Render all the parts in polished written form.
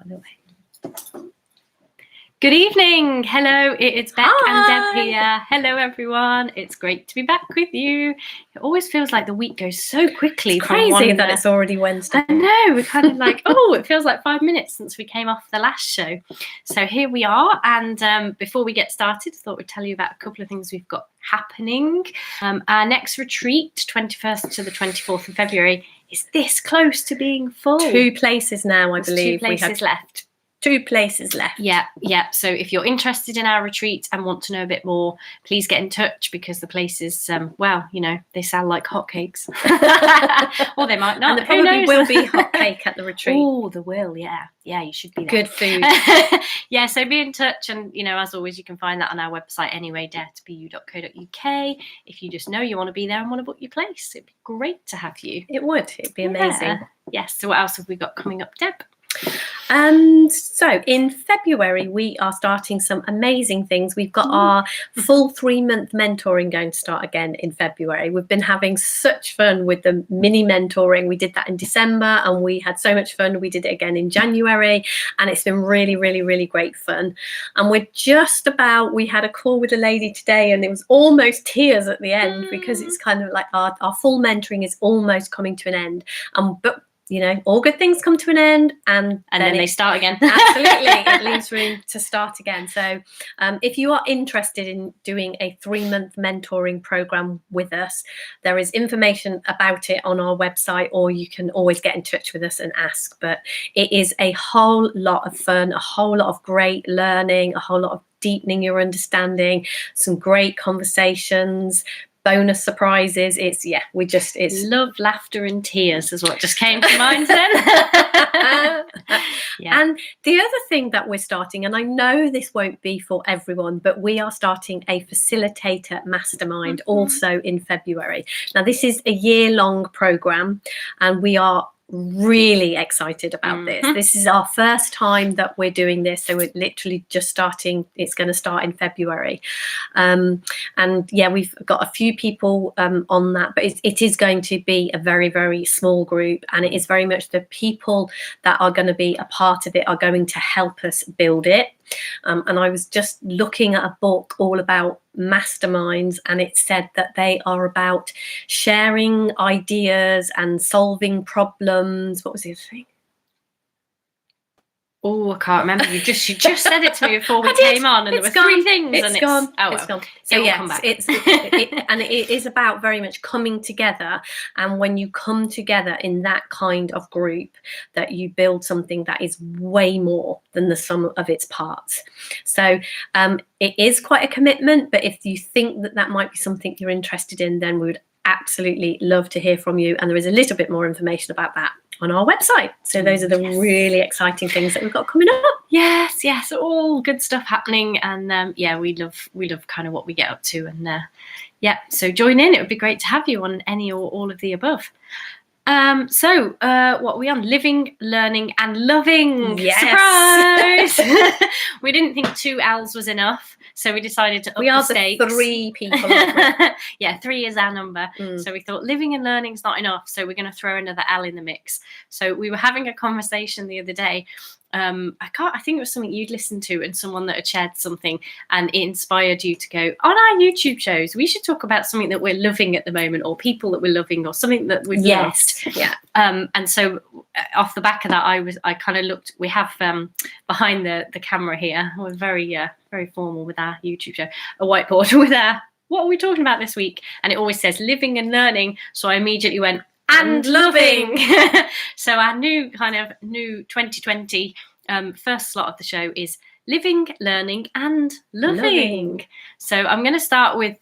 by the way. Good evening. Hello, it's Beck and Hi. Deb here. Hello, everyone. It's great to be back with you. It always feels like the week goes so quickly. It's crazy that it's already Wednesday. I know. We're kind of like, oh, it feels like 5 minutes since we came off the last show. So here we are. And before we get started, I thought we'd tell you about a couple of things we've got happening. Our next retreat, 21st to the 24th of February, is this close to being full. 2 places now, I believe. 2 places left. 2 places left. Yeah. So if you're interested in our retreat and want to know a bit more, please get in touch, because the places, well, you know, they sound like hotcakes. Or they might not. And there probably will be hot cake at the retreat. Oh, there will, yeah. Yeah, you should be there. Good food. Yeah, so be in touch. And, you know, as always, you can find that on our website anyway, daretobeyou.co.uk. If you just know you want to be there and want to book your place, it'd be great to have you. It would. It'd be amazing. Yeah. Yes. So what else have we got coming up, Deb? So in February, we are starting some amazing things. We've got our full 3-month mentoring going to start again in February. We've been having such fun with the mini mentoring. We did that in December and we had so much fun. We did it again in January and it's been really, really, really great fun. And we had a call with a lady today and it was almost tears at the end because it's kind of like our full mentoring is almost coming to an end. But you know, all good things come to an end and then they start again. Absolutely. It leaves room to start again. So if you are interested in doing a 3-month mentoring program with us, there is information about it on our website, or you can always get in touch with us and ask. But it is a whole lot of fun, a whole lot of great learning, a whole lot of deepening your understanding, some great conversations, bonus surprises. It's love, laughter and tears is what just came to mind then. Yeah. And the other thing that we're starting, and I know this won't be for everyone, but we are starting a facilitator mastermind also in February. Now this is a year-long program and we are really excited about this. This is our first time that we're doing this, so we're literally just starting. It's going to start in February, and yeah, we've got a few people on that, but it is going to be a very, very small group, and it is very much the people that are going to be a part of it are going to help us build it. And I was just looking at a book all about masterminds, and it said that they are about sharing ideas and solving problems. What was the other thing? Oh, I can't remember. You just said it to me before we came on, and there were 3 things. It's gone. It's gone. So yes, it is about very much coming together. And when you come together in that kind of group, that you build something that is way more than the sum of its parts. So it is quite a commitment. But if you think that might be something you're interested in, then we would absolutely love to hear from you. And there is a little bit more information about that on our website. So those are the really exciting things that we've got coming up. Yes, all good stuff happening, and yeah, we love kind of what we get up to, and yeah, so join in. It would be great to have you on any or all of the above. So what are we on? Living, learning and loving. Yes. Surprise. We didn't think 2 L's was enough, so we decided to up the stakes. We are the 3 people. Yeah, 3 is our number. So we thought living and learning is not enough, so we're going to throw another L in the mix. So we were having a conversation the other day. I think it was something you'd listened to, and someone that had shared something, and it inspired you to go, on our YouTube shows, we should talk about something that we're loving at the moment, or people that we're loving, or something that we've loved. Yeah. And so off the back of that, I kind of looked. We have behind the camera here, we're very formal with our YouTube show, a whiteboard with what are we talking about this week, and it always says living and learning. So I immediately went, and loving. So our new 2020 first slot of the show is living, learning and loving. So I'm going to start with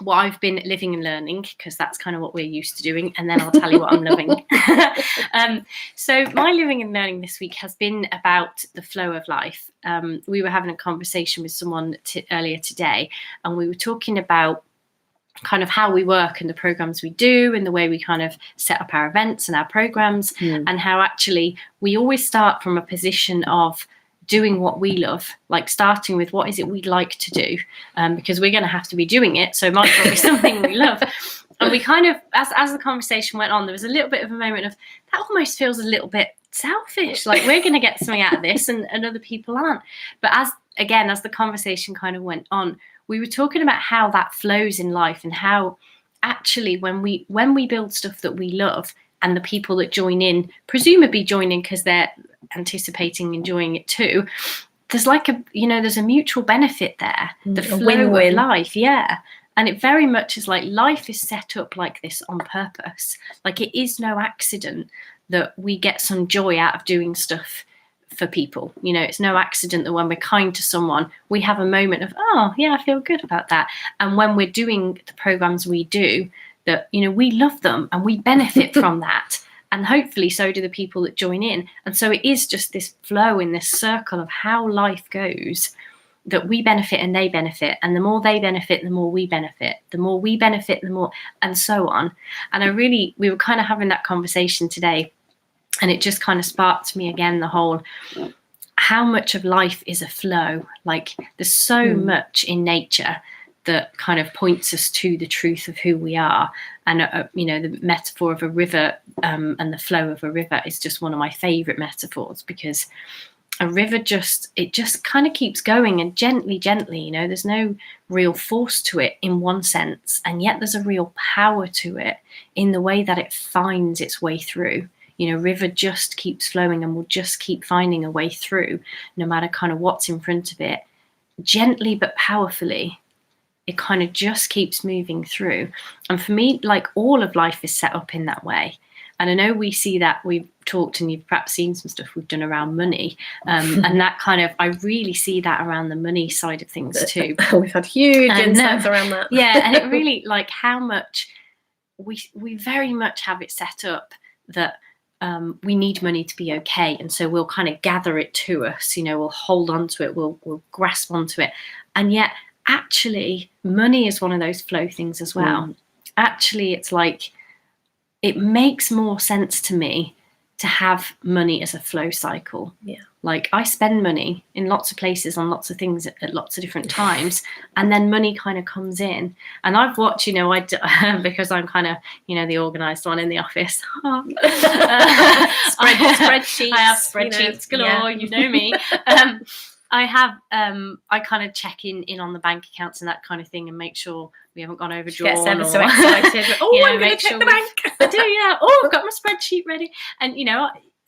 what I've been living and learning, because that's kind of what we're used to doing, and then I'll tell you what I'm loving. So my living and learning this week has been about the flow of life. We were having a conversation with someone earlier today, and we were talking about kind of how we work and the programs we do and the way we kind of set up our events and our programs, and how actually we always start from a position of doing what we love, like starting with what is it we'd like to do, because we're going to have to be doing it, so it might not be something we love. And we kind of, as the conversation went on, there was a little bit of a moment of that almost feels a little bit selfish. Like, we're going to get something out of this, and other people aren't. But as the conversation kind of went on, we were talking about how that flows in life, and how actually when we build stuff that we love, and the people that join in presumably join in because they're anticipating enjoying it too, there's like there's a mutual benefit there. The flow of life, yeah. And it very much is like life is set up like this on purpose. Like, it is no accident that we get some joy out of doing stuff for people. It's no accident that when we're kind to someone, we have a moment of, oh yeah, I feel good about that. And when we're doing the programs we do, that we love them and we benefit from that. And hopefully so do the people that join in. And so it is just this flow in this circle of how life goes, that we benefit and they benefit. And the more they benefit, the more we benefit. The more we benefit, the more, and so on. And we were kind of having that conversation today, and it just kind of sparked me again, the whole, how much of life is a flow. Like, there's so much in nature that kind of points us to the truth of who we are. And, the metaphor of a river and the flow of a river is just one of my favorite metaphors, because a river just kind of keeps going, and gently, there's no real force to it in one sense. And yet there's a real power to it in the way that it finds its way through. River just keeps flowing and will just keep finding a way through, no matter kind of what's in front of it. Gently but powerfully, it kind of just keeps moving through. And for me, like, all of life is set up in that way. And I know we see that, we've talked, and you've perhaps seen some stuff we've done around money. And that kind of, I really see that around the money side of things too. We've had huge insights around that. Yeah, and it really, like, how much we very much have it set up that we need money to be okay. And so we'll kind of gather it to us, we'll hold on to it, we'll grasp onto it. And yet, actually, money is one of those flow things as well. Actually, it's like, it makes more sense to me to have money as a flow cycle. Yeah. Like, I spend money in lots of places on lots of things at lots of different times, and then money kind of comes in. And I've watched, because I'm kind of, the organised one in the office. Spreadsheets. I have spreadsheets galore, you know me. I kind of check in on the bank accounts and that kind of thing, and make sure we haven't gone overdrawn. Gets ever so excited. I'm going to check the bank. I do, yeah. Oh, I've got my spreadsheet ready. And,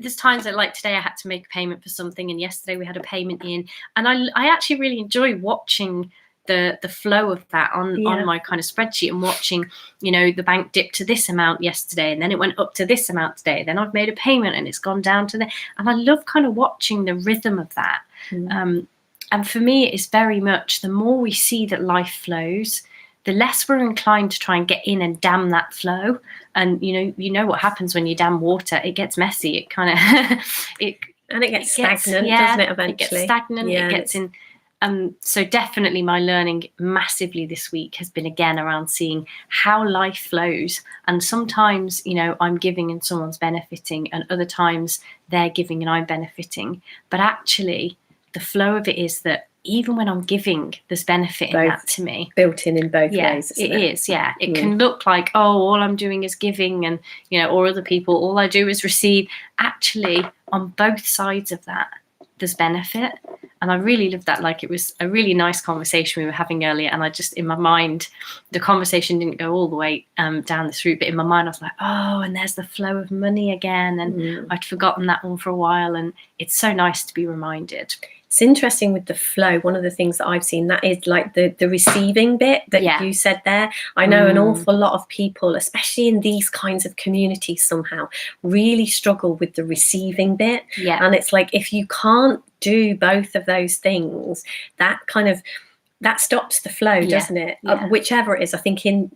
there's times that, like today, I had to make a payment for something, and yesterday we had a payment in. And I actually really enjoy watching the flow of that on my kind of spreadsheet, and watching, the bank dipped to this amount yesterday, and then it went up to this amount today. Then I've made a payment and it's gone down to there. And I love kind of watching the rhythm of that. And for me, it's very much, the more we see that life flows, the less we're inclined to try and get in and dam that flow. And you know what happens when you dam water? It gets messy. It kind of it gets stagnant, doesn't it? Eventually, it gets stagnant. Yeah, it gets in. So definitely, my learning massively this week has been again around seeing how life flows. And sometimes, I'm giving and someone's benefiting, and other times they're giving and I'm benefiting. But actually, the flow of it is that even when I'm giving, there's benefit in that to me. Built in both ways. It is, yeah. It can look like, all I'm doing is giving, and, or other people, all I do is receive. Actually, on both sides of that, there's benefit. And I really loved that. Like, it was a really nice conversation we were having earlier. And I just, in my mind, the conversation didn't go all the way down this route. But in my mind, I was like, and there's the flow of money again. And I'd forgotten that one for a while. And it's so nice to be reminded. It's interesting with the flow. One of the things that I've seen, that is like the receiving bit that you said there. I know an awful lot of people, especially in these kinds of communities, somehow really struggle with the receiving bit. Yeah. And it's like, if you can't do both of those things, that stops the flow, doesn't it? Whichever it is. I think in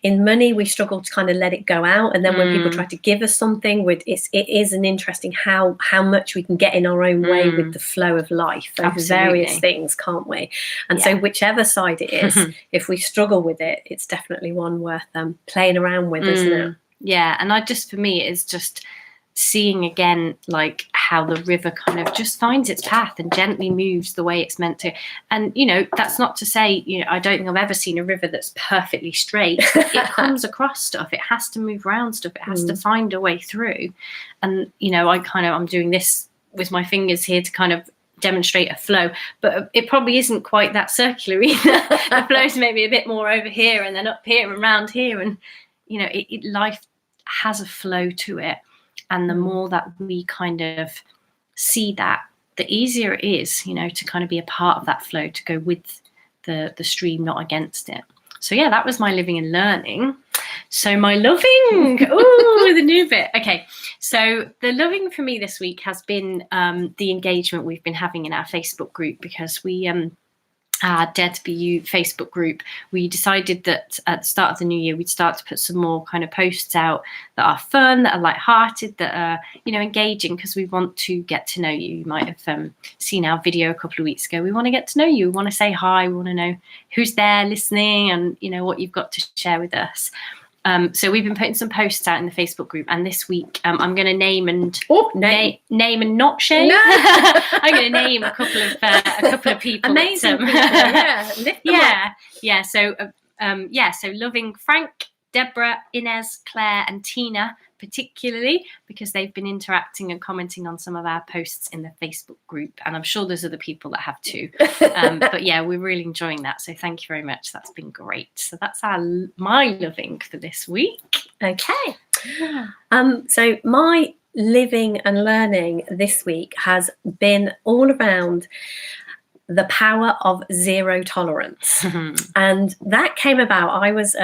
money, we struggle to kind of let it go out. And then when people try to give us something, it is an interesting how much we can get in our own way with the flow of life over various things, can't we? And so whichever side it is, if we struggle with it, it's definitely one worth playing around with, isn't it? Yeah. And for me, it's just seeing again like how the river kind of just finds its path and gently moves the way it's meant to. And that's not to say I don't think I've ever seen a river that's perfectly straight. It comes across stuff, it has to move around stuff, it has to find a way through. And I'm doing this with my fingers here to kind of demonstrate a flow, but it probably isn't quite that circular either. The flow's maybe a bit more over here and then up here and around here, and life has a flow to it. And the more that we kind of see that, the easier it is, to kind of be a part of that flow, to go with the stream, not against it. So yeah, that was my living and learning. So my loving, the new bit. Okay, so the loving for me this week has been the engagement we've been having in our Facebook group, because we our Dare to Be You Facebook group, we decided that at the start of the new year we'd start to put some more kind of posts out that are fun, that are light-hearted, that are engaging, because we want to get to know you. You might have seen our video a couple of weeks ago. We want to get to know you, we want to say hi, we want to know who's there listening, and what you've got to share with us. So we've been putting some posts out in the Facebook group, and this week I'm going to name and not shame. No. I'm going to name a couple of people. Amazing people. Yeah. So loving Frank, Deborah, Inez, Claire, and Tina, particularly because they've been interacting and commenting on some of our posts in the Facebook group, and I'm sure there's other people that have too. But yeah, we're really enjoying that, so thank you very much. That's been great. So that's my loving for this week. Okay. So my living and learning this week has been all around the power of zero tolerance. And that came about, I was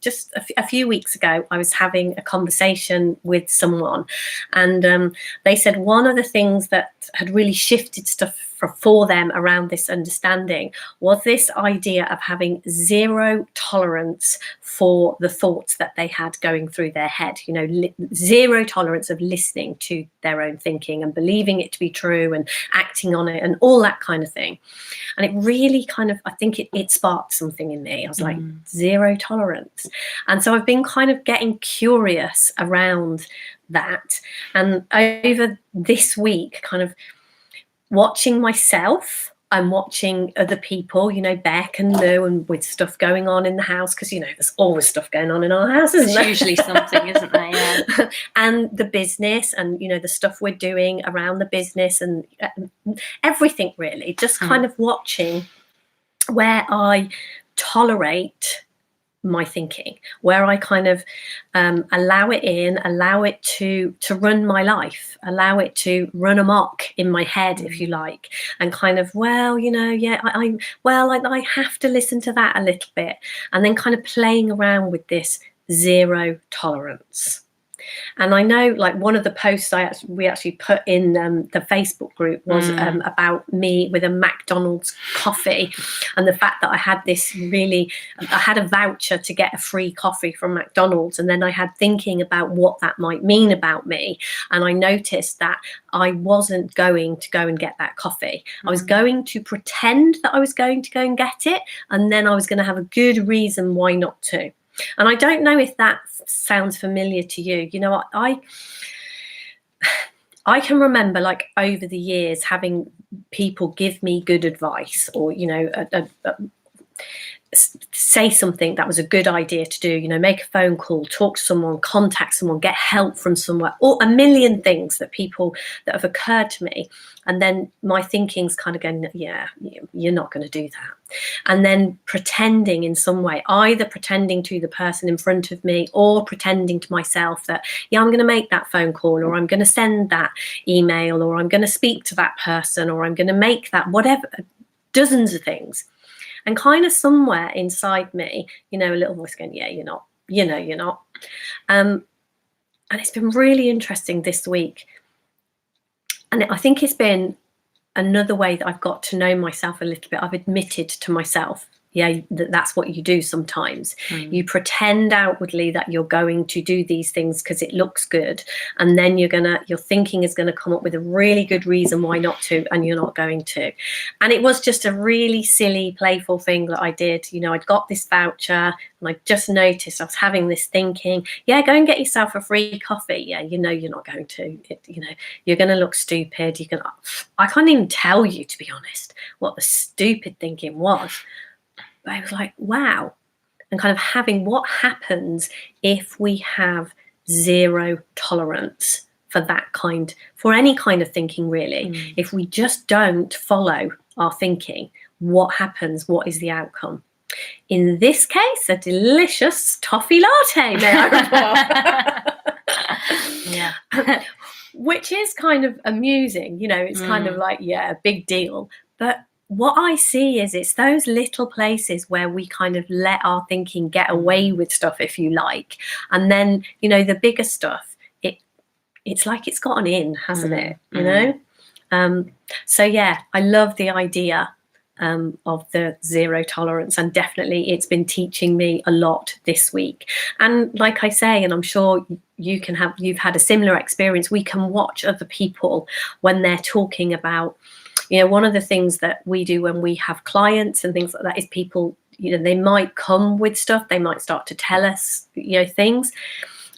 just a few weeks ago, I was having a conversation with someone, and they said one of the things that had really shifted stuff for them around this understanding was this idea of having zero tolerance for the thoughts that they had going through their head, zero tolerance of listening to their own thinking and believing it to be true and acting on it and all that kind of thing. And it really kind of, I think it sparked something in me. I was like, zero tolerance. And so I've been kind of getting curious around that. And over this week, kind of watching myself and watching other people, Beck and Lou, and with stuff going on in the house, because, there's always stuff going on in our house, isn't there? There's usually something, isn't there? Yeah. And the business and, the stuff we're doing around the business and everything really, just kind of watching where I tolerate my thinking, where I kind of allow it in, allow it to run my life, allow it to run amok in my head, if you like, and kind of, I have to listen to that a little bit, and then kind of playing around with this zero tolerance. And I know, like, one of the posts we actually put in the Facebook group was about me with a McDonald's coffee, and the fact that I had a voucher to get a free coffee from McDonald's, and then I had thinking about what that might mean about me, and I noticed that I wasn't going to go and get that coffee. I was going to pretend that I was going to go and get it, and then I was going to have a good reason why not to. And I don't know if that sounds familiar to you. I can remember, like, over the years having people give me good advice, or, say something that was a good idea to do, make a phone call, talk to someone, contact someone, get help from somewhere, or a million things that have occurred to me. And then my thinking's kind of going, yeah, you're not going to do that. And then pretending in some way, either pretending to the person in front of me or pretending to myself that, I'm going to make that phone call, or I'm going to send that email, or I'm going to speak to that person, or I'm going to make that whatever, dozens of things. And kind of somewhere inside me, a little voice going, yeah, you're not, you're not. And it's been really interesting this week. And I think it's been another way that I've got to know myself a little bit. I've admitted to myself that's what you do sometimes. You pretend outwardly that you're going to do these things because it looks good, and then your thinking is going to come up with a really good reason why not to, and you're not going to. And it was just a really silly, playful thing that I did. I'd got this voucher and I just noticed I was having this thinking, go and get yourself a free coffee. You're not going to. You're going to look stupid. I can't even tell you, to be honest, what the stupid thinking was. But I was like, wow. And kind of having what happens if we have zero tolerance for any kind of thinking, really. If we just don't follow our thinking, what happens? What is the outcome? In this case, a delicious toffee latte, may I report? Which is kind of amusing. It's kind of like, a big deal. But what I see is it's those little places where we kind of let our thinking get away with stuff, if you like. And then, the bigger stuff, it's like it's gotten in, hasn't it? So, I love the idea of the zero tolerance, and definitely it's been teaching me a lot this week. And like I say, and I'm sure you've had a similar experience, we can watch other people when they're talking about, one of the things that we do when we have clients and things like that is people, they might come with stuff, they might start to tell us, things.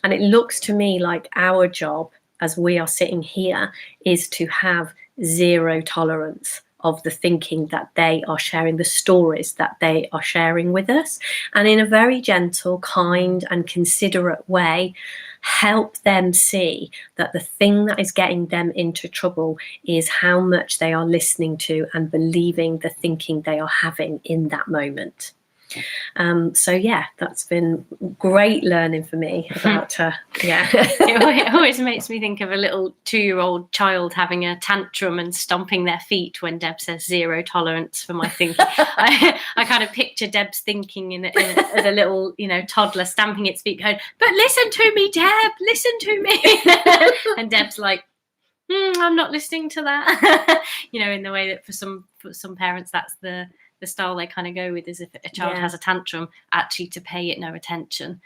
And it looks to me like our job as we are sitting here is to have zero tolerance of the thinking that they are sharing, the stories that they are sharing with us, and in a very gentle, kind and considerate way, help them see that the thing that is getting them into trouble is how much they are listening to and believing the thinking they are having in that moment. So that's been great learning for me about It always makes me think of a little 2-year-old child having a tantrum and stomping their feet when Deb says zero tolerance for my thinking. I kind of picture Deb's thinking as a little toddler stamping its feet going, but listen to me, Deb, listen to me. And Deb's like, I'm not listening to that. In the way that for some parents that's the style they kind of go with, is if a child has a tantrum, actually to pay it no attention,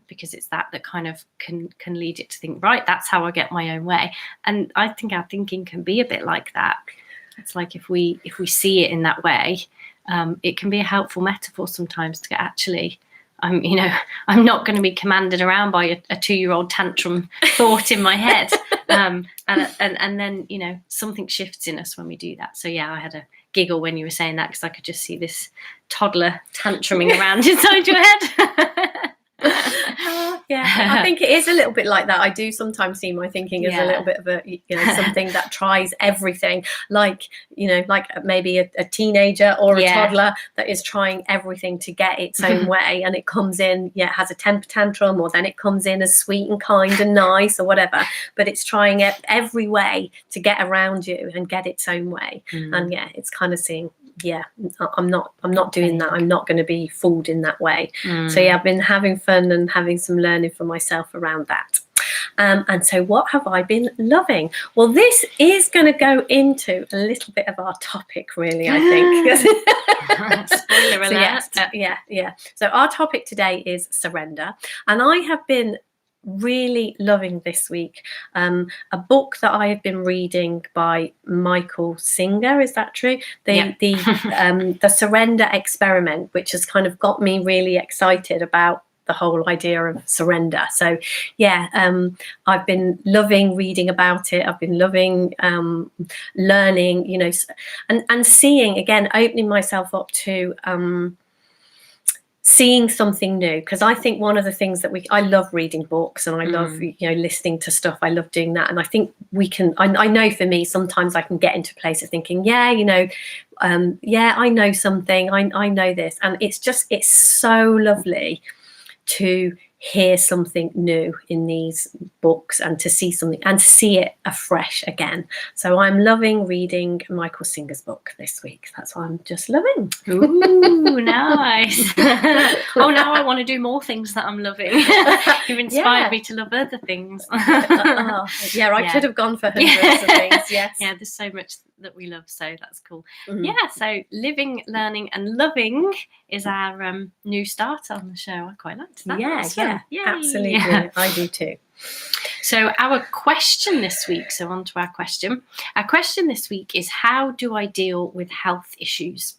because it's that kind of can lead it to think, right, that's how I get my own way. And I think our thinking can be a bit like that. It's like if we see it in that way, it can be a helpful metaphor sometimes to get, actually, I'm not going to be commanded around by a 2-year-old tantrum thought in my head. And then something shifts in us when we do that. So I had a giggle when you were saying that, because I could just see this toddler tantruming around inside your head. I think it is a little bit like that. I do sometimes see my thinking as a little bit of a something that tries everything, like maybe a teenager or a toddler that is trying everything to get its own way, and it comes in it has a temper tantrum, or then it comes in as sweet and kind and nice or whatever, but it's trying it every way to get around you and get its own way. And it's kind of seeing, I'm not doing that. I'm not going to be fooled in that way. So I've been having fun and having some learning for myself around that. And so what have I been loving? Well, this is going to go into a little bit of our topic, really, I think. Spoiler alert. So our topic today is surrender. And I have been really loving this week a book that I have been reading by Michael Singer. Is that true? The Surrender Experiment, which has kind of got me really excited about the whole idea of surrender. So I've been loving reading about it. I've been loving learning, and seeing, again, opening myself up to seeing something new, because I think one of the things that I love reading books, and I love listening to stuff. I love doing that, and I think we can. I know for me, sometimes I can get into a place of thinking, I know something. I know this, and it's so lovely to hear something new in these books, and to see something and see it afresh again. So I'm loving reading Michael Singer's book this week. That's what I'm just loving. Ooh, nice. Now I want to do more things that I'm loving. You've inspired me to love other things. I could have gone for hundreds of things. Yes. There's so much that we love. So that's cool. Mhm. Yeah. So living, learning, and loving is our new starter on the show. I quite liked that. Yeah, That's fun. yeah, Yay. absolutely. Yeah. I do too. So our question this week, so on to our question. Our question this week is, how do I deal with health issues?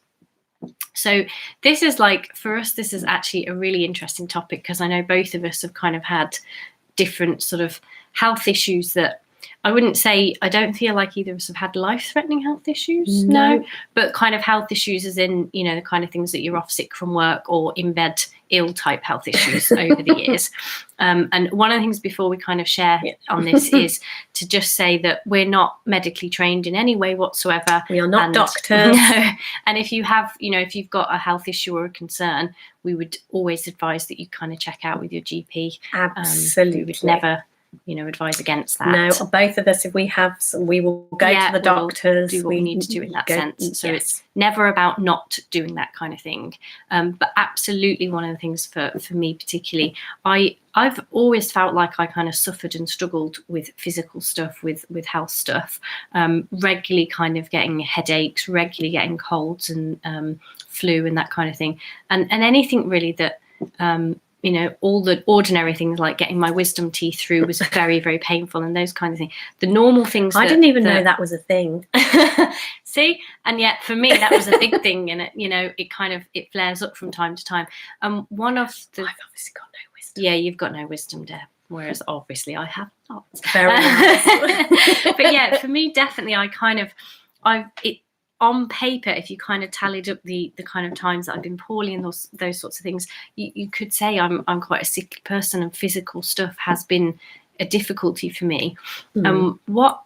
So this is like, for us, this is actually a really interesting topic, because I know both of us have kind of had different sort of health issues that I wouldn't say, I don't feel like either of us have had life-threatening health issues, no, but kind of health issues as in, you know, the kind of things that you're off sick from work or in bed ill type health issues over the years. And one of the things before we kind of share on this is to just say that we're not medically trained in any way whatsoever. We are not doctors. And if you have, you know, if you've got a health issue or a concern, we would always advise that you kind of check out with your GP. Absolutely. We would never, you know, advise against that. No, both of us, if we have some, we will go to the doctors. Do what we need to do in that sense. So it's never about not doing that kind of thing. But absolutely, one of the things for me particularly, I've always felt like I kind of suffered and struggled with physical stuff, with health stuff, regularly kind of getting headaches, regularly getting colds and flu and that kind of thing, and anything really that. You know, all the ordinary things like getting my wisdom teeth through was very, very painful, and those kind of things. The normal things. I didn't even know that was a thing. See, and yet for me that was a big thing, and it, you know, it kind of it flares up from time to time. One of the I've obviously got no wisdom. Yeah, you've got no wisdom, Deb. Whereas obviously I have not. Very nice. But yeah, for me, definitely, on paper, if you kind of tallied up the kind of times that I've been poorly and those sorts of things, you could say I'm quite a sick person, and physical stuff has been a difficulty for me. What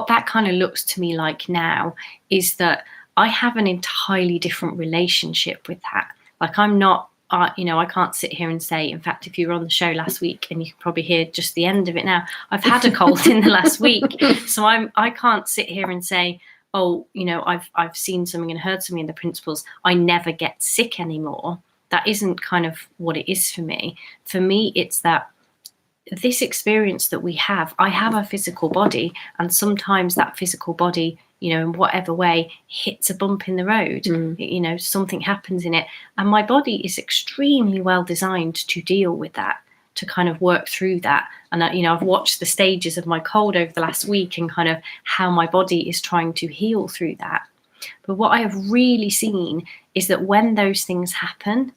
that kind of looks to me like now is that I have an entirely different relationship with that. Like I'm not, you know, I can't sit here and say, in fact, if you were on the show last week, and you can probably hear just the end of it now, I've had a cold in the last week. So I can't sit here and say, oh, you know, I've seen something and heard something in the principles, I never get sick anymore. That isn't kind of what it is for me. For me, it's that this experience that we have, I have a physical body, and sometimes that physical body, you know, in whatever way, hits a bump in the road. You know, something happens in it, and my body is extremely well designed to deal with that, to kind of work through that. And you know, I've watched the stages of my cold over the last week and kind of how my body is trying to heal through that. But what I have really seen is that when those things happen,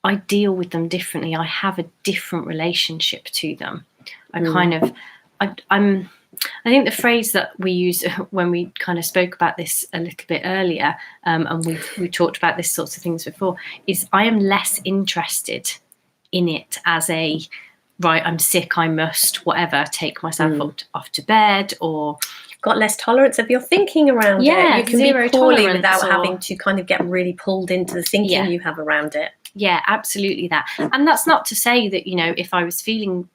I deal with them differently. I have a different relationship to them. I think the phrase that we use when we kind of spoke about this a little bit earlier, and we talked about this sorts of things before, is I am less interested in it as a, right, I'm sick, I must, whatever, take myself off to bed, or got less tolerance of your thinking around it. You can be poorly without having to kind of get really pulled into the thinking you have around it. Yeah, absolutely that. And that's not to say that, you know, if I was feeling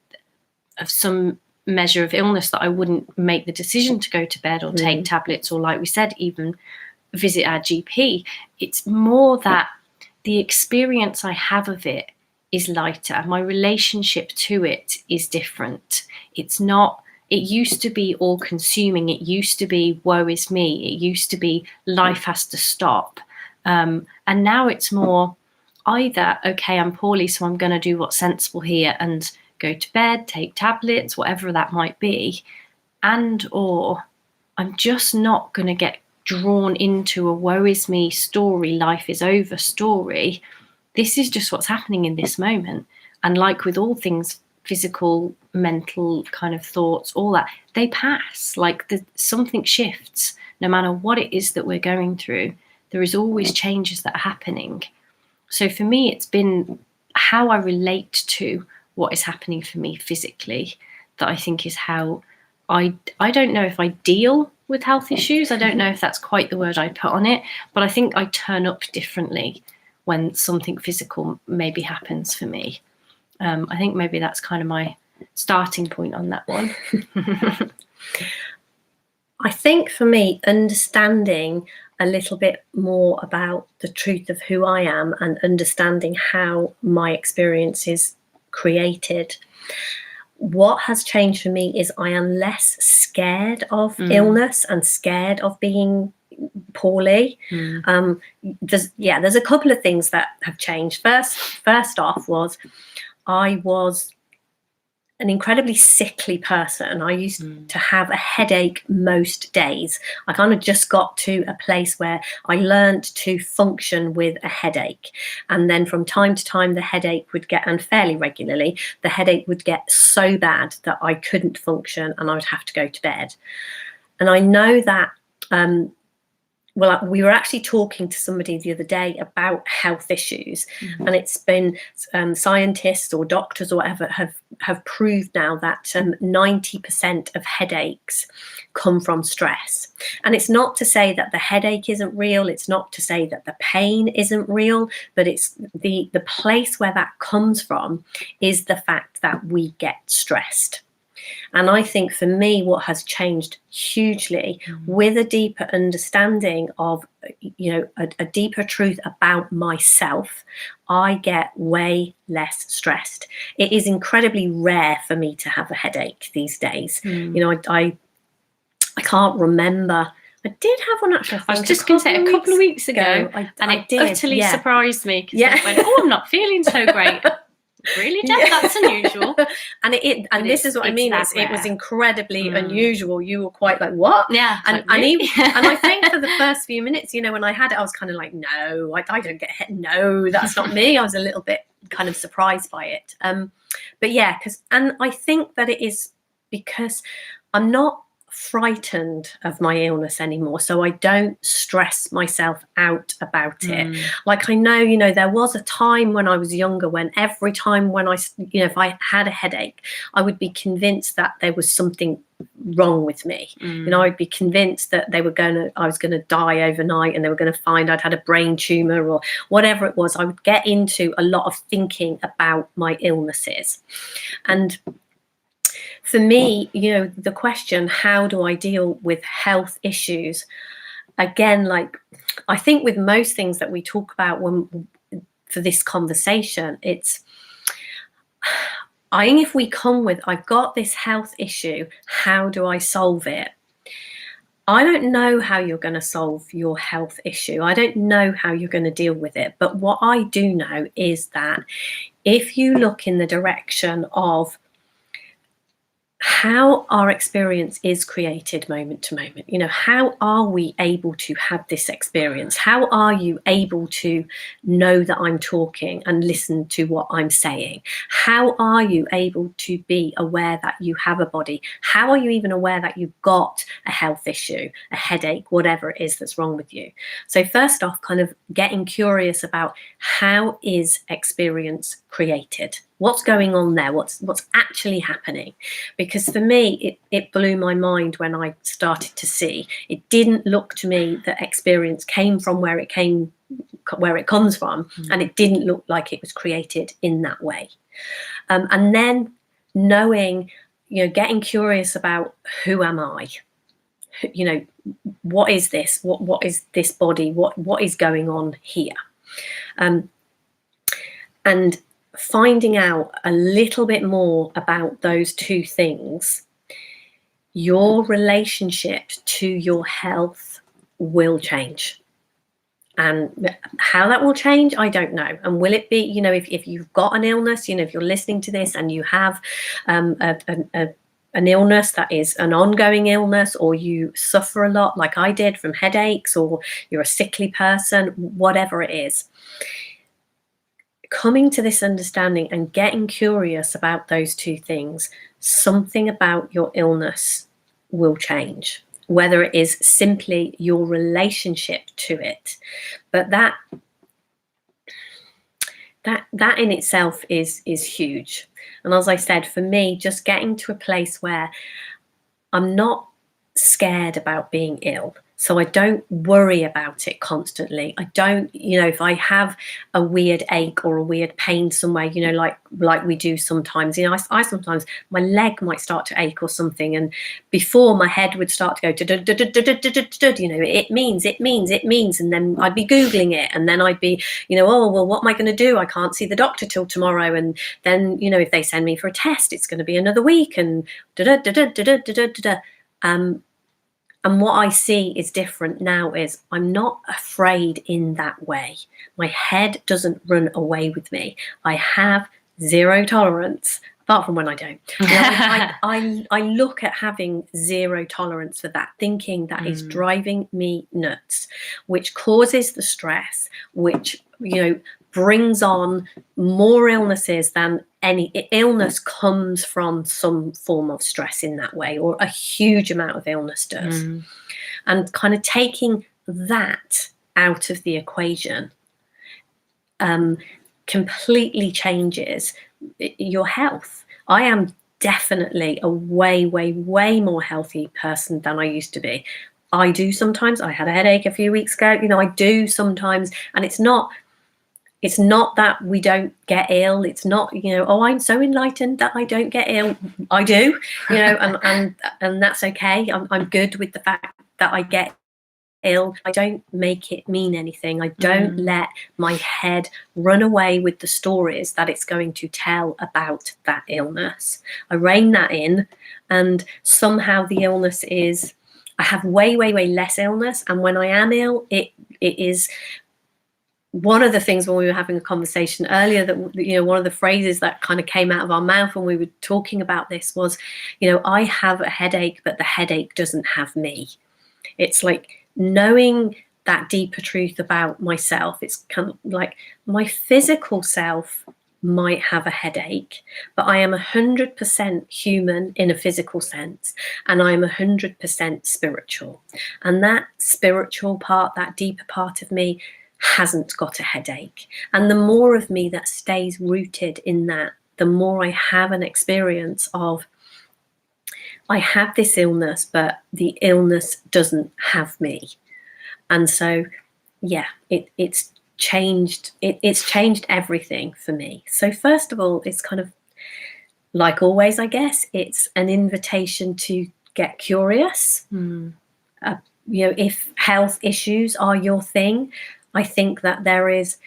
of some measure of illness, that I wouldn't make the decision to go to bed or take tablets, or, like we said, even visit our GP. It's more that the experience I have of it is lighter. My relationship to it is different. It's not, it used to be all consuming. It used to be woe is me. It used to be life has to stop. And now it's more either, okay, I'm poorly, so I'm going to do what's sensible here and go to bed, take tablets, whatever that might be. And, or I'm just not going to get drawn into a woe is me story, life is over story. This is just what's happening in this moment. And like with all things, physical, mental kind of thoughts, all that, they pass. Like something shifts. No matter what it is that we're going through, there is always changes that are happening. So for me, it's been how I relate to what is happening for me physically that I think is how I don't know if I deal with health issues. I don't know if that's quite the word I'd put on it, but I think I turn up differently when something physical maybe happens for me. I think maybe that's kind of my starting point on that one. I think for me, understanding a little bit more about the truth of who I am and understanding how my experience is created. what has changed for me is I am less scared of illness and scared of being poorly. There's a couple of things that have changed. First off was I was an incredibly sickly person. I used to have a headache most days. I kind of just got to a place where I learned to function with a headache. And then from time to time, the headache would get, and fairly regularly, the headache would get so bad that I couldn't function and I would have to go to bed. And I know that we were actually talking to somebody the other day about health issues, and it's been scientists or doctors or whatever have proved now that 90% of headaches come from stress. And it's not to say that the headache isn't real, it's not to say that the pain isn't real, but it's the place where that comes from is the fact that we get stressed. And I think for me, what has changed hugely with a deeper understanding of, a deeper truth about myself, I get way less stressed. It is incredibly rare for me to have a headache these days. I can't remember. I did have one actually. I was just going to say a couple of weeks ago, and it utterly surprised me because I went, "Oh, I'm not feeling so great." Really, Deb? That's unusual. And this is what I mean. It was incredibly unusual. You were quite like, what? Yeah. And I think for the first few minutes, when I had it, I was kind of like, no, I don't get hit. No, that's not me. I was a little bit kind of surprised by it. But yeah, and I think that it is because I'm not frightened of my illness anymore, so I don't stress myself out about it. Like I know, there was a time when I was younger when every time when I, if I had a headache, I would be convinced that there was something wrong with me. I'd be convinced that I was going to die overnight, and they were going to find I'd had a brain tumor or whatever it was. I would get into a lot of thinking about my illnesses. And for me, the question, how do I deal with health issues? Again, like I think with most things that we talk about for this conversation, if we come with, I've got this health issue, how do I solve it? I don't know how you're going to solve your health issue. I don't know how you're going to deal with it. But what I do know is that if you look in the direction of how our experience is created moment to moment, how are we able to have this experience? How are you able to know that I'm talking and listen to what I'm saying? How are you able to be aware that you have a body? How are you even aware that you've got a health issue, a headache, whatever it is that's wrong with you? So first off, kind of getting curious about how is experience created? What's going on there? What's actually happening? Because for me, it blew my mind when I started to see. It didn't look to me that experience came from where it comes from, and it didn't look like it was created in that way. And then knowing, getting curious about who am I? What is this? What is this body? What is going on here? And finding out a little bit more about those two things, your relationship to your health will change. And how that will change, I don't know. And will it be, if you've got an illness, if you're listening to this and you have an illness that is an ongoing illness, or you suffer a lot like I did from headaches, or you're a sickly person, whatever it is, coming to this understanding and getting curious about those two things, something about your illness will change, whether it is simply your relationship to it. But that in itself is huge. And as I said, for me, just getting to a place where I'm not scared about being ill. So I don't worry about it constantly. I don't, if I have a weird ache or a weird pain somewhere, like we do sometimes, I sometimes, my leg might start to ache or something. And before my head would start to go, it means. And then I'd be Googling it. And then I'd be, oh, well, what am I going to do? I can't see the doctor till tomorrow. And then, if they send me for a test, it's going to be another week. And and what I see is different now is I'm not afraid in that way. My head doesn't run away with me. I have zero tolerance, apart from when I don't. I look at having zero tolerance for that, thinking that is driving me nuts, which causes the stress, which, brings on more illnesses than any illness comes from some form of stress in that way, or a huge amount of illness does. And kind of taking that out of the equation completely changes your health. I am definitely a way, way, way more healthy person than I used to be. I do sometimes. I had a headache a few weeks ago. I do sometimes, and it's not that we don't get ill. It's not, oh, I'm so enlightened that I don't get ill. I do, and that's okay. I'm good with the fact that I get ill. I don't make it mean anything. I don't let my head run away with the stories that it's going to tell about that illness. I rein that in, and somehow the illness is, I have way, way, way less illness. And when I am ill, it is one of the things when we were having a conversation earlier that, one of the phrases that kind of came out of our mouth when we were talking about this was, I have a headache, but the headache doesn't have me. It's like knowing that deeper truth about myself. It's kind of like my physical self might have a headache, but I am 100% human in a physical sense, and I am 100% spiritual. And that spiritual part, that deeper part of me, hasn't got a headache. And the more of me that stays rooted in that, the more I have an experience of, I have this illness, but the illness doesn't have me. And so, yeah, it's changed. It's changed everything for me. So first of all, it's kind of like always, I guess, it's an invitation to get curious. If health issues are your thing, I think that there is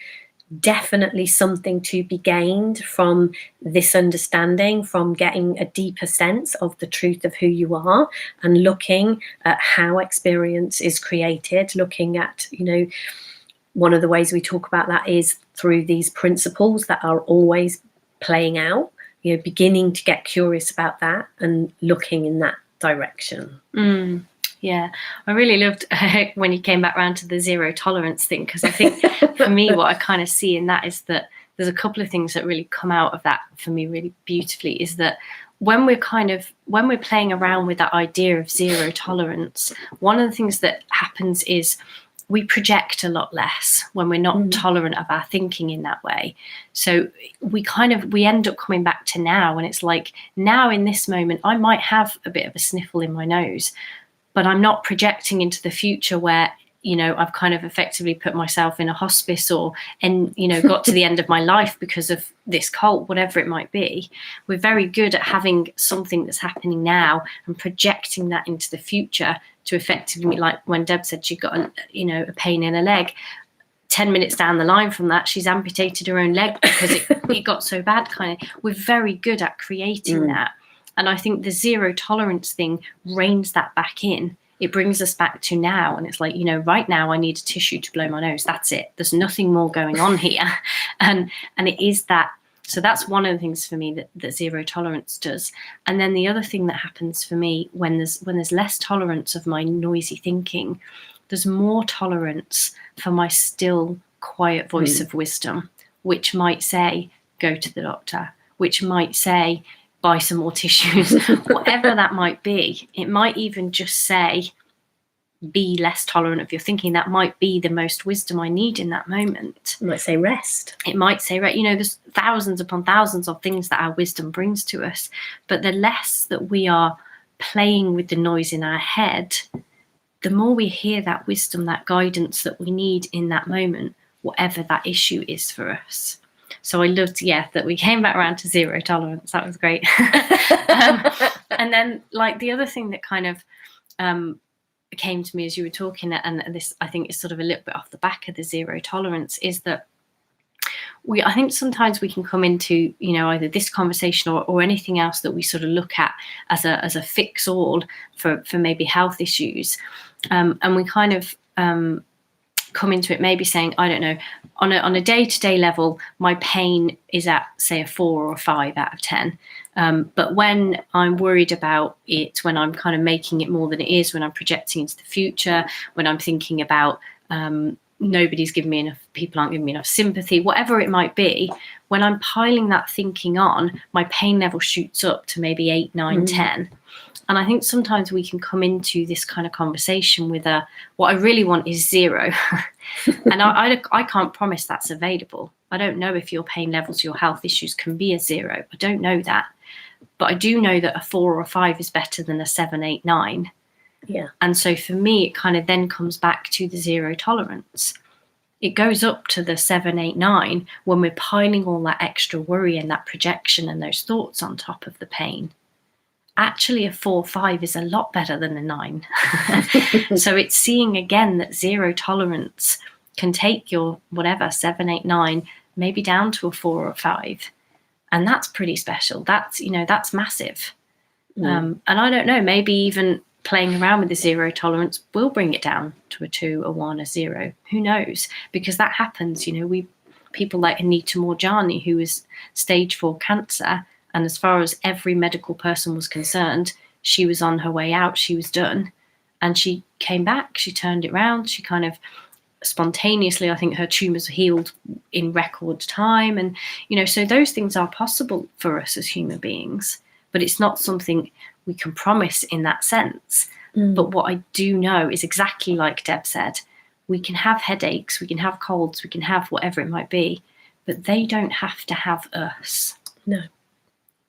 definitely something to be gained from this understanding, from getting a deeper sense of the truth of who you are, and looking at how experience is created, looking at, one of the ways we talk about that is through these principles that are always playing out, beginning to get curious about that and looking in that direction. Yeah, I really loved when you came back around to the zero tolerance thing, because I think for me, what I kind of see in that is that there's a couple of things that really come out of that for me really beautifully, is that when we're playing around with that idea of zero tolerance, one of the things that happens is we project a lot less when we're not tolerant of our thinking in that way. So we end up coming back to now, and it's like, now in this moment, I might have a bit of a sniffle in my nose, but I'm not projecting into the future where, I've kind of effectively put myself in a hospice got to the end of my life because of this cold, whatever it might be. We're very good at having something that's happening now and projecting that into the future to effectively, like when Deb said she got a pain in her leg. 10 minutes down the line from that, she's amputated her own leg because it got so bad. We're very good at creating that. And I think the zero tolerance thing reins that back in. It brings us back to now. And it's like, right now I need a tissue to blow my nose. That's it. There's nothing more going on here. And it is that. So that's one of the things for me that zero tolerance does. And then the other thing that happens for me when there's less tolerance of my noisy thinking, there's more tolerance for my still quiet voice of wisdom, which might say, go to the doctor, which might say, buy some more tissues, whatever that might be. It might even just say, be less tolerant of your thinking. That might be the most wisdom I need in that moment. It might say rest. It might say, there's thousands upon thousands of things that our wisdom brings to us. But the less that we are playing with the noise in our head, the more we hear that wisdom, that guidance that we need in that moment, whatever that issue is for us. So I loved, that we came back around to zero tolerance. That was great. And then, like, the other thing that kind of came to me as you were talking, and this I think is sort of a little bit off the back of the zero tolerance, is that I think sometimes we can come into, either this conversation or anything else that we sort of look at as a fix all for maybe health issues, and we kind of come into it maybe saying, I don't know, on a day-to-day level, my pain is at, say, a 4 or a 5 out of 10. But when I'm worried about it, when I'm kind of making it more than it is, when I'm projecting into the future, when I'm thinking about nobody's giving me enough, people aren't giving me enough sympathy, whatever it might be, when I'm piling that thinking on, my pain level shoots up to maybe 8, 9, 10. And I think sometimes we can come into this kind of conversation with what I really want is 0. And I can't promise that's available. I don't know if your pain levels, your health issues can be a 0. I don't know that. But I do know that a 4 or a 5 is better than a 7, 8, 9. Yeah. And so for me, it kind of then comes back to the zero tolerance. It goes up to the 7, 8, 9 when we're piling all that extra worry and that projection and those thoughts on top of the pain. Actually, a 4, 5 is a lot better than a 9. So it's seeing again that zero tolerance can take your whatever 7, 8, 9 maybe down to a 4 or 5, and that's pretty special. That's that's massive. And I don't know, maybe even playing around with the zero tolerance will bring it down to a 2, a 1, a 0. Who knows? Because that happens. People like Anita Moorjani, who was stage 4 cancer. And as far as every medical person was concerned, she was on her way out. She was done. And she came back. She turned it around. She kind of spontaneously, I think her tumours healed in record time. And, so those things are possible for us as human beings. But it's not something we can promise in that sense. But what I do know is exactly like Deb said, we can have headaches, we can have colds, we can have whatever it might be, but they don't have to have us. No.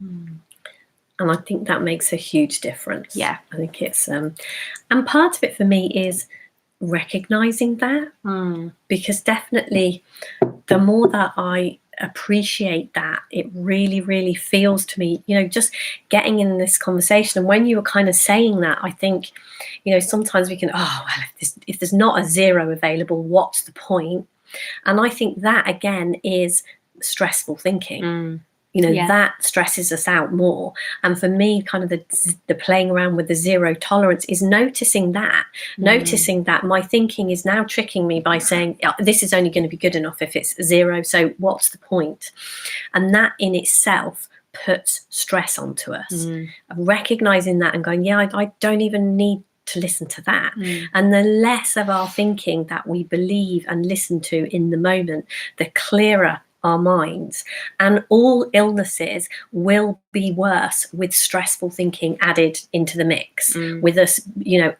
And I think that makes a huge difference. Yeah. I think it's and part of it for me is recognizing that, because definitely the more that I appreciate that, it really, really feels to me, just getting in this conversation. And when you were kind of saying that, I think, sometimes we can, if there's not a 0 available, what's the point? And I think that again is stressful thinking. That stresses us out more. And for me, kind of the playing around with the zero tolerance is noticing that my thinking is now tricking me by saying, this is only going to be good enough if it's 0. So what's the point? And that in itself puts stress onto us. Recognizing that and going, I don't even need to listen to that. And the less of our thinking that we believe and listen to in the moment, the clearer our minds. And all illnesses will be worse with stressful thinking added into the mix, with us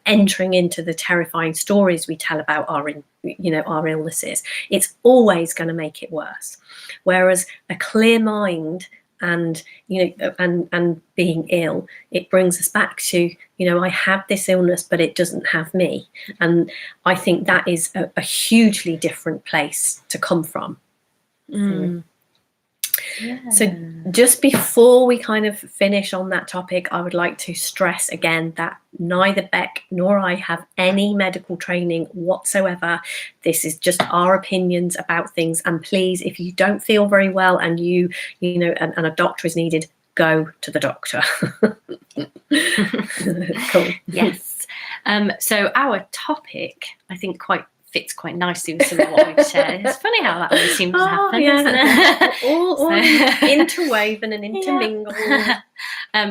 entering into the terrifying stories we tell about our illnesses. It's always going to make it worse. Whereas a clear mind and and being ill, it brings us back to I have this illness but it doesn't have me. And I think that is a hugely different place to come from. So just before we kind of finish on that topic, I would like to stress again that neither Beck nor I have any medical training whatsoever. This is just our opinions about things. And please, if you don't feel very well and and a doctor is needed, go to the doctor. Cool. Yes. So our topic, I think, fits quite nicely with some of what we've shared. It's funny how that always seems to happen, isn't it? all interwoven and intermingled.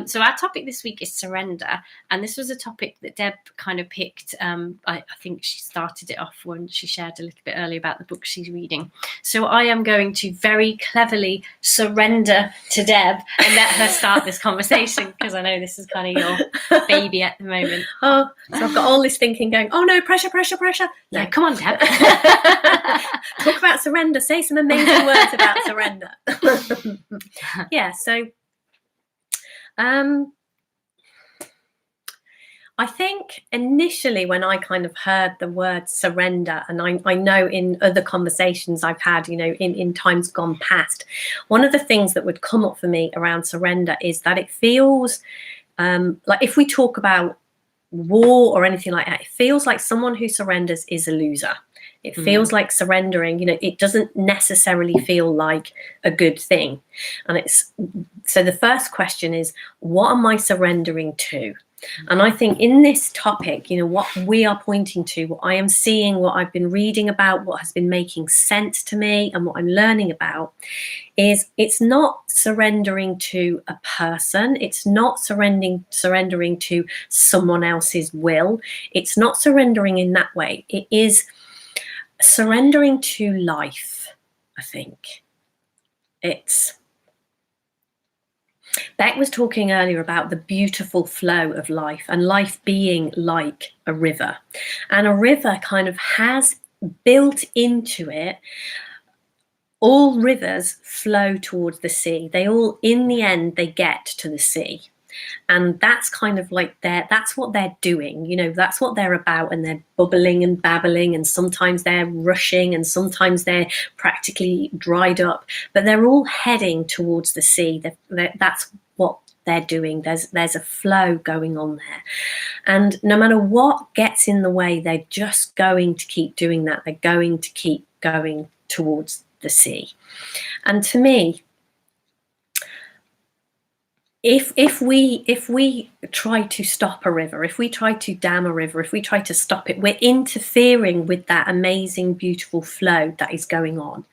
So our topic this week is surrender, and this was a topic that Deb kind of picked. I think she started it off when she shared a little bit earlier about the book she's reading. So I am going to very cleverly surrender to Deb and let her start this conversation, because I know this is kind of your baby at the moment. So I've got all this thinking going, oh no, pressure. No, come on, Deb. Talk about surrender. Say some amazing words about surrender. So I think initially when I kind of heard the word surrender, and I know in other conversations I've had, in times gone past, one of the things that would come up for me around surrender is that it feels like, if we talk about war or anything like that, it feels like someone who surrenders is a loser. It feels like surrendering, it doesn't necessarily feel like a good thing. And so the first question is, what am I surrendering to? And I think in this topic, what we are pointing to, what I am seeing, what I've been reading about, what has been making sense to me, and what I'm learning about is, it's not surrendering to a person. It's not surrendering to someone else's will. It's not surrendering in that way. It is surrendering to life, I think. Beck was talking earlier about the beautiful flow of life, and life being like a river. And a river kind of has built into it, all rivers flow towards the sea. They all, in the end, they get to the sea. And that's kind of like that's what they're doing, that's what they're about. And they're bubbling and babbling, and sometimes they're rushing, and sometimes they're practically dried up, but they're all heading towards the sea. That's what they're doing. There's a flow going on there. And no matter what gets in the way, they're just going to keep doing that. They're going to keep going towards the sea. And to me, if we try to stop a river, if we try to dam a river, if we try to stop it, we're interfering with that amazing, beautiful flow that is going on.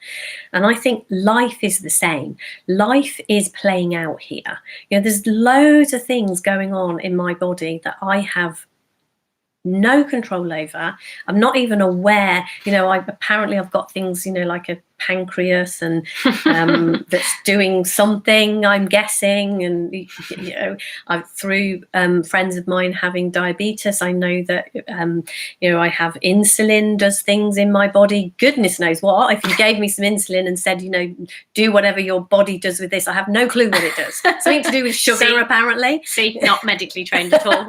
And I think life is the same. Life is playing out here. There's loads of things going on in my body that I have no control over. I'm not even aware. I've got things, like a pancreas, and that's doing something, I'm guessing. And through friends of mine having diabetes, I know that I have insulin does things in my body. Goodness knows what. If you gave me some insulin and said, do whatever your body does with this, I have no clue what it does. Something to do with sugar, apparently. See, not medically trained at all.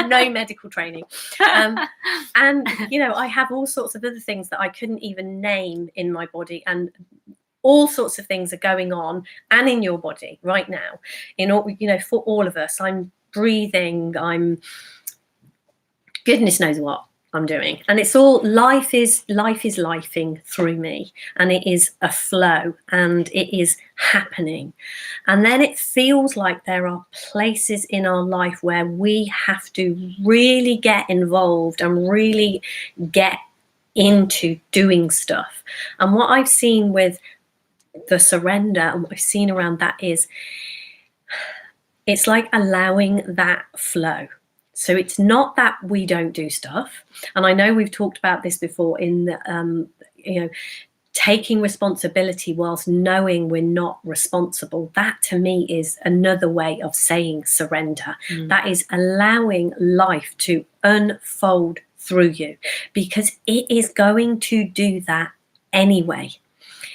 no medical training. And I have all sorts of other things that I couldn't even name in my body, and all sorts of things are going on and in your body right now, for all of us. I'm breathing, I'm goodness knows what I'm doing, and it's all life is lifing through me, and it is a flow, and it is happening. And then it feels like there are places in our life where we have to really get involved and really get into doing stuff. And what I've seen with the surrender, and what I've seen around that, is it's like allowing that flow. So it's not that we don't do stuff. And I know we've talked about this before in the, taking responsibility whilst knowing we're not responsible. That to me is another way of saying surrender. That is allowing life to unfold through you, because it is going to do that anyway.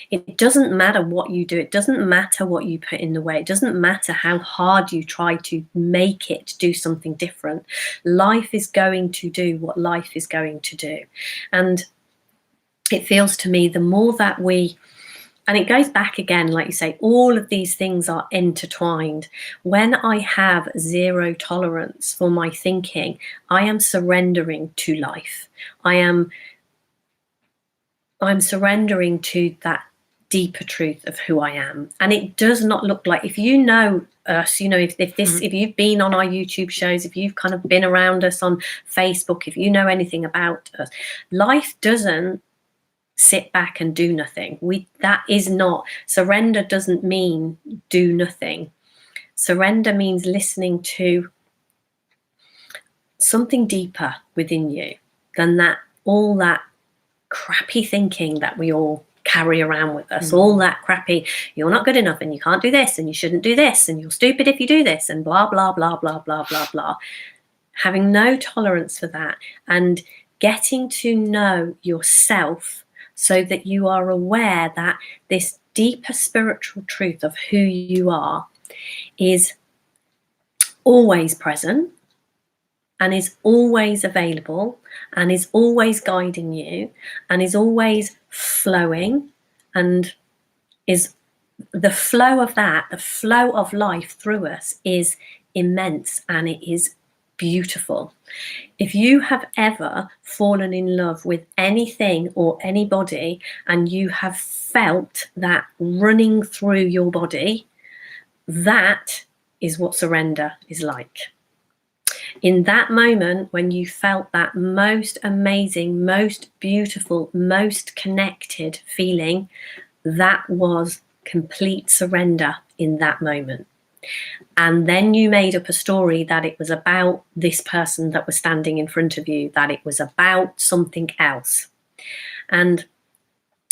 It doesn't matter what you do. It doesn't matter what you put in the way. It doesn't matter how hard you try to make it do something different. Life is going to do what life is going to do. And it feels to me, the more that and it goes back again, like you say, all of these things are intertwined. When I have zero tolerance for my thinking, I am surrendering to life. I'm surrendering to that deeper truth of who I am. And it does not look like, if you know us, if you've been on our YouTube shows, if you've kind of been around us on Facebook, if you know anything about us, life doesn't sit back and do nothing. That is not surrender. Doesn't mean do nothing. Surrender means listening to something deeper within you than all that crappy thinking that we all carry around with us. All that crappy, you're not good enough, and you can't do this, and you shouldn't do this, and you're stupid if you do this, and blah blah blah blah blah blah blah. Having no tolerance for that, and getting to know yourself, so that you are aware that this deeper spiritual truth of who you are is always present. and is always available and is always guiding you and is always flowing, and is the flow of that, the flow of life through us is immense and it is beautiful. If you have ever fallen in love with anything or anybody and you have felt that running through your body, that is what surrender is like. In that moment when you felt that most amazing, most beautiful, most connected feeling, that was complete surrender in that moment. And then you made up a story that it was about this person that was standing in front of you, that it was about something else. And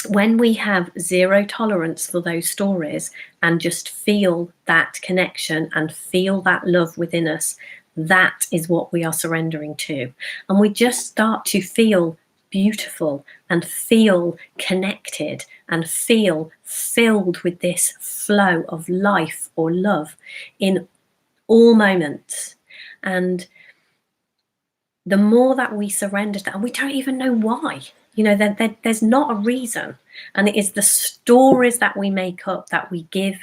when we have zero tolerance for those stories and just feel that connection and feel that love within us, that is what we are surrendering to. And we just start to feel beautiful and feel connected and feel filled with this flow of life or love in all moments. And the more that we surrender to that, and we don't even know why, there's not a reason. And it is the stories that we make up that we give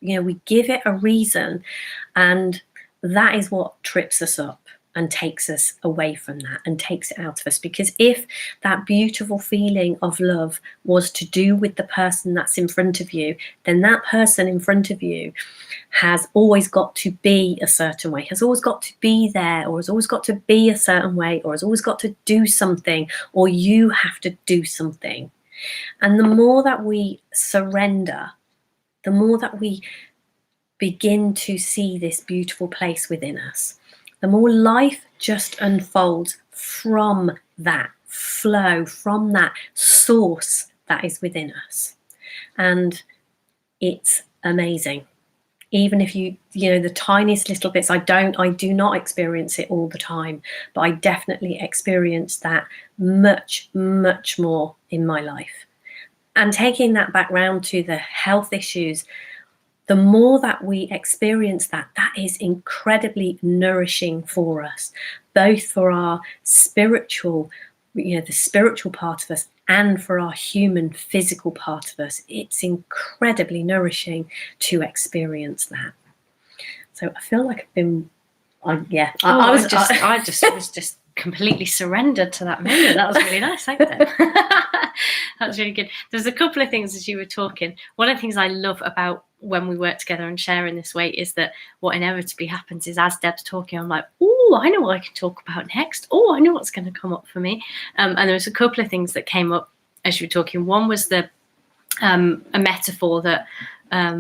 it a reason, and that is what trips us up and takes us away from that and takes it out of us. Because if that beautiful feeling of love was to do with the person that's in front of you, then that person in front of you has always got to be a certain way, has always got to be there, or has always got to be a certain way, or has always got to do something, or you have to do something. And the more that we surrender, the more that we begin to see this beautiful place within us, the more life just unfolds from that flow, from that source that is within us. And it's amazing. Even if the tiniest little bits, I do not experience it all the time, but I definitely experience that much, much more in my life. And taking that back round to the health issues, the more that we experience that is incredibly nourishing for us, both for our spiritual, the spiritual part of us, and for our human physical part of us. It's incredibly nourishing to experience that. So I feel like I've been, I was just completely surrendered to that moment. That was really nice. Thank you. That was really good. There's a couple of things as you were talking. One of the things I love about when we work together and share in this way is that what inevitably happens is, as Deb's talking, I'm like, oh, I know what I can talk about next. Oh, I know what's going to come up for me. And there was a couple of things that came up as you were talking. One was a metaphor that I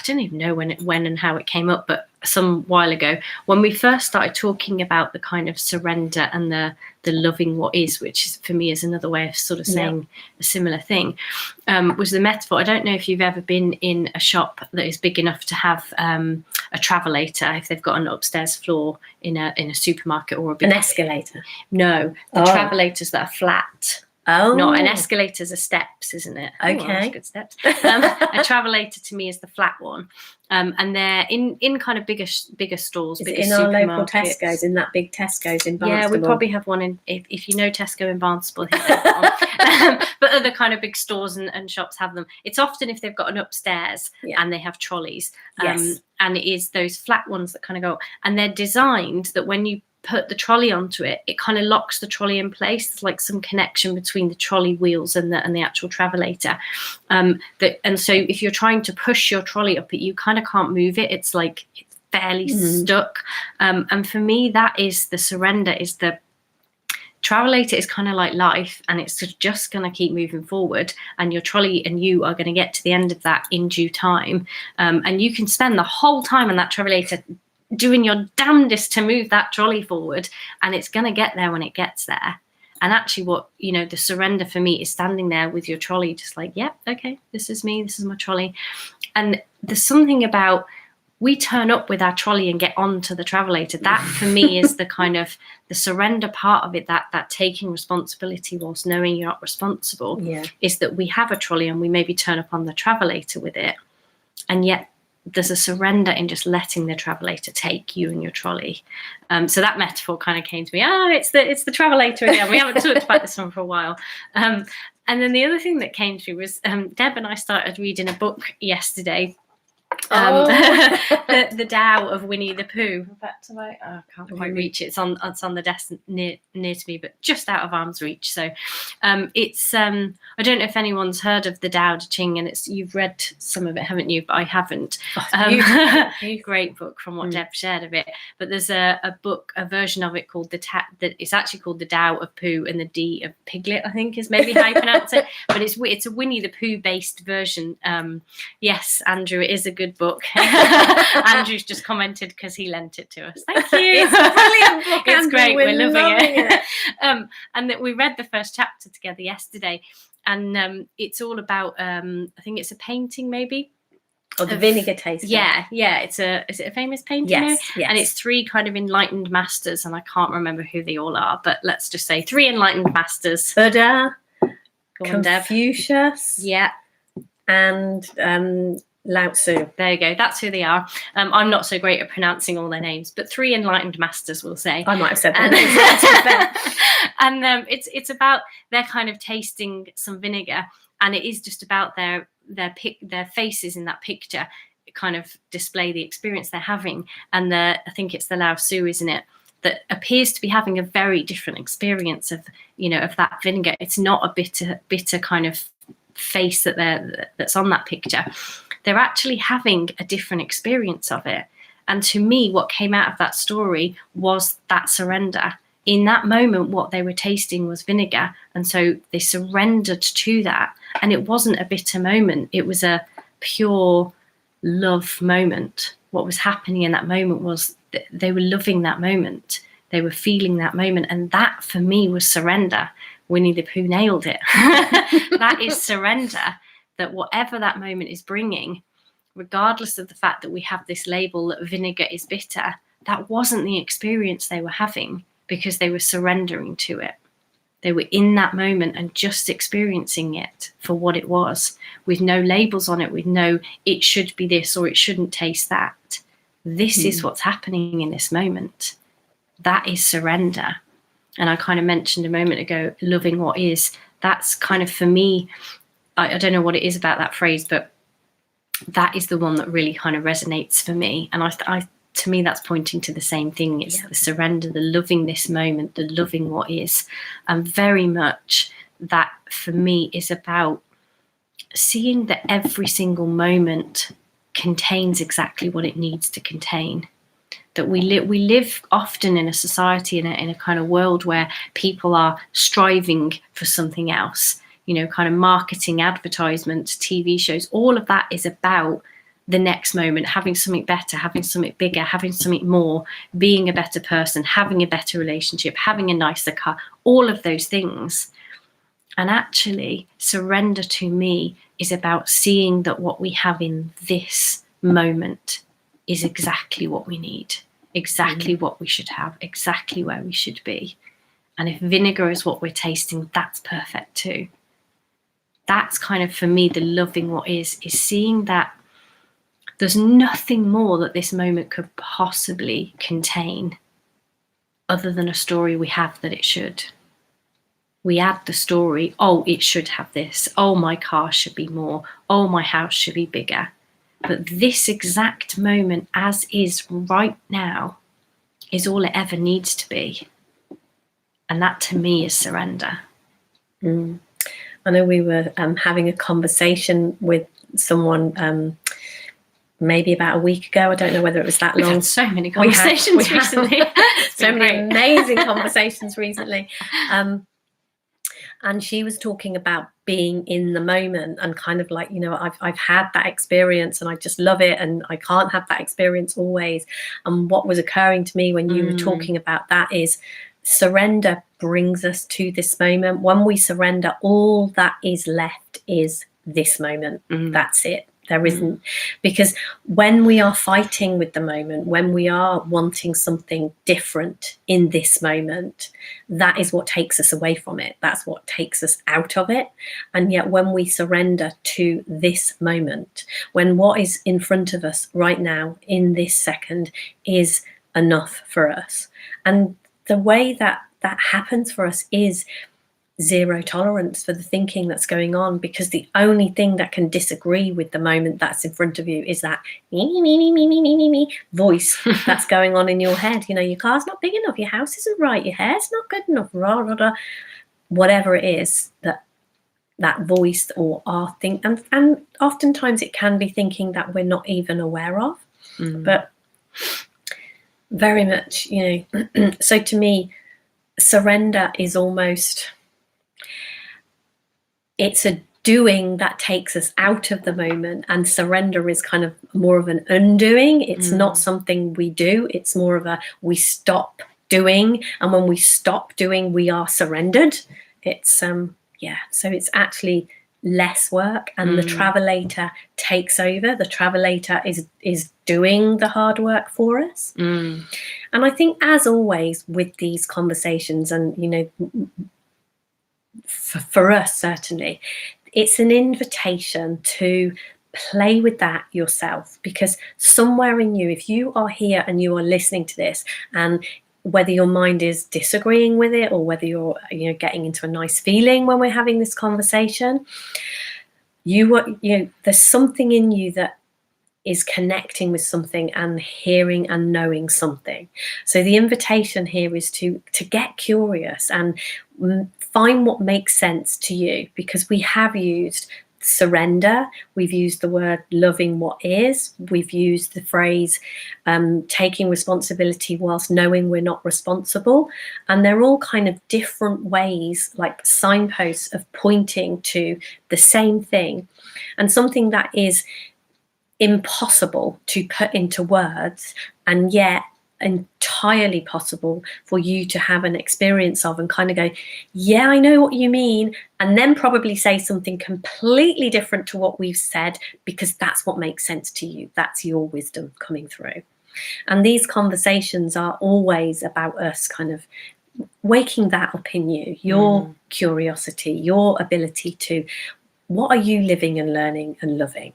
don't even know when and how it came up, but some while ago, when we first started talking about the kind of surrender and the loving what is, which is, for me, is another way of sort of saying a similar thing, was the metaphor. I don't know if you've ever been in a shop that is big enough to have a travelator, if they've got an upstairs floor in a supermarket, or an escalator. No, the travelators that are flat. Oh, not an escalator's a steps, isn't it? Okay, good steps. A travelator to me is the flat one, and they're in kind of bigger stores. Is it in our local Tesco's? In that big Tesco's in Barnstaple? Yeah, we probably have one in. If you know Tesco in Barnstaple, but other kind of big stores and shops have them. It's often if they've got an upstairs and they have trolleys. Yes. And it is those flat ones that kind of go, and they're designed that when you put the trolley onto it, it kind of locks the trolley in place. There's like some connection between the trolley wheels and the actual travelator. And so if you're trying to push your trolley up it, you kind of can't move it. It's like it's fairly stuck. And for me, that is the surrender. Is the travelator is kind of like life, and it's just going to keep moving forward, and your trolley and you are going to get to the end of that in due time. And you can spend the whole time on that travelator doing your damnedest to move that trolley forward, and it's going to get there when it gets there. And actually what, the surrender for me is standing there with your trolley, just like, okay, this is me, this is my trolley. And there's something about, we turn up with our trolley and get onto the travelator. That for me is the kind of the surrender part of it, that taking responsibility whilst knowing you're not responsible, is that we have a trolley and we maybe turn up on the travelator with it, and yet there's a surrender in just letting the travelator take you and your trolley. So that metaphor kind of came to me. It's the travelator again. We haven't talked about this one for a while. And then the other thing that came to me was Deb and I started reading a book yesterday. The Tao of Winnie the Pooh. In fact, I can't quite reach it. It's on the desk near to me, but just out of arm's reach. So it's I don't know if anyone's heard of the Tao Te Ching, and you've read some of it, haven't you? But I haven't. Great book from what Deb shared of it. But there's a version of it called it's actually called the Tao of Pooh, and the D of Piglet, I think is maybe how you pronounce it. But it's a Winnie the Pooh based version. Yes, Andrew, it is a good book. Andrew's just commented because he lent it to us. Thank you. It's a brilliant book. It's Andrew, great. We're loving it. And that we read the first chapter together yesterday, and it's all about I think it's a painting maybe. Or the vinegar taster. Yeah. Is it a famous painting? Yes. And it's 3 kind of enlightened masters, and I can't remember who they all are, but let's just say 3 enlightened masters. Buddha, Go on, Deb. Confucius, and Lao Tzu. There you go. That's who they are. I'm not so great at pronouncing all their names, but 3 enlightened masters, we'll say. I might have said that. And it's about their kind of tasting some vinegar, and it is just about their faces in that picture kind of display the experience they're having. And I think it's the Lao Tzu, isn't it, that appears to be having a very different experience of that vinegar. It's not a bitter kind of face that's on that picture. They're actually having a different experience of it. And to me, what came out of that story was that surrender. In that moment, what they were tasting was vinegar. And so they surrendered to that. And it wasn't a bitter moment. It was a pure love moment. What was happening in that moment was they were loving that moment. They were feeling that moment. And that, for me, was surrender. Winnie the Pooh nailed it. That is surrender. That whatever that moment is bringing, regardless of the fact that we have this label that vinegar is bitter, that wasn't the experience they were having, because they were surrendering to it. They were in that moment and just experiencing it for what it was, with no labels on it, with no it should be this or it shouldn't taste that. This is what's happening in this moment. That is surrender. And I kind of mentioned a moment ago, loving what is. That's kind of, for me, I don't know what it is about that phrase, but that is the one that really kind of resonates for me. And to me, that's pointing to the same thing. It's the surrender, the loving this moment, the loving what is. And very much that, for me, is about seeing that every single moment contains exactly what it needs to contain. That we live often in a society, in a kind of world where people are striving for something else. Kind of marketing, advertisements, TV shows, all of that is about the next moment, having something better, having something bigger, having something more, being a better person, having a better relationship, having a nicer car, all of those things. And actually, surrender to me is about seeing that what we have in this moment is exactly what we need, exactly what we should have, exactly where we should be. And if vinegar is what we're tasting, that's perfect too. That's kind of, for me, the loving what is seeing that there's nothing more that this moment could possibly contain other than a story we have that it should. We add the story, oh, it should have this. Oh, my car should be more. Oh, my house should be bigger. But this exact moment, as is right now, is all it ever needs to be. And that, to me, is surrender. I know we were having a conversation with someone maybe about a week ago. I don't know whether it was that long. We've had so many conversations recently. So many amazing conversations recently. And she was talking about being in the moment and kind of like, I've had that experience and I just love it, and I can't have that experience always. And what was occurring to me when you were talking about that is surrender brings us to this moment. When we surrender, all that is left is this moment. That's it. There isn't, because when we are fighting with the moment, when we are wanting something different in this moment, that is what takes us away from it. That's what takes us out of it. And yet when we surrender to this moment, when what is in front of us right now in this second is enough for us, and the way that that happens for us is zero tolerance for the thinking that's going on, because the only thing that can disagree with the moment that's in front of you is that me voice that's going on in your head. You know, your car's not big enough, your house isn't right, your hair's not good enough, rah, rah, rah. Whatever it is that voice or our think, and oftentimes it can be thinking that we're not even aware of. But very much, you know, so to me, surrender is almost, it's a doing that takes us out of the moment, and surrender is kind of more of an undoing. It's not something we do, it's more of a we stop doing, and when we stop doing we are surrendered. It's so it's actually less work, and the travelator takes over. The travelator is doing the hard work for us. And I think, as always with these conversations, and you know, for us certainly, it's an invitation to play with that yourself, because somewhere in you, if you are here and you are listening to this, and whether your mind is disagreeing with it or whether you're, you know, getting into a nice feeling when we're having this conversation, there's something in you that is connecting with something and hearing and knowing something. So the invitation here is to get curious and find what makes sense to you, because we have used surrender, we've used the word loving what is, we've used the phrase taking responsibility whilst knowing we're not responsible, and they're all kind of different ways, like signposts of pointing to the same thing, and something that is impossible to put into words, and yet entirely possible for you to have an experience of, and kind of go, yeah, I know what you mean, and then probably say something completely different to what we've said, because that's what makes sense to you. That's your wisdom coming through. And these conversations are always about us kind of waking that up in you, your curiosity, your ability to, what are you living and learning and loving?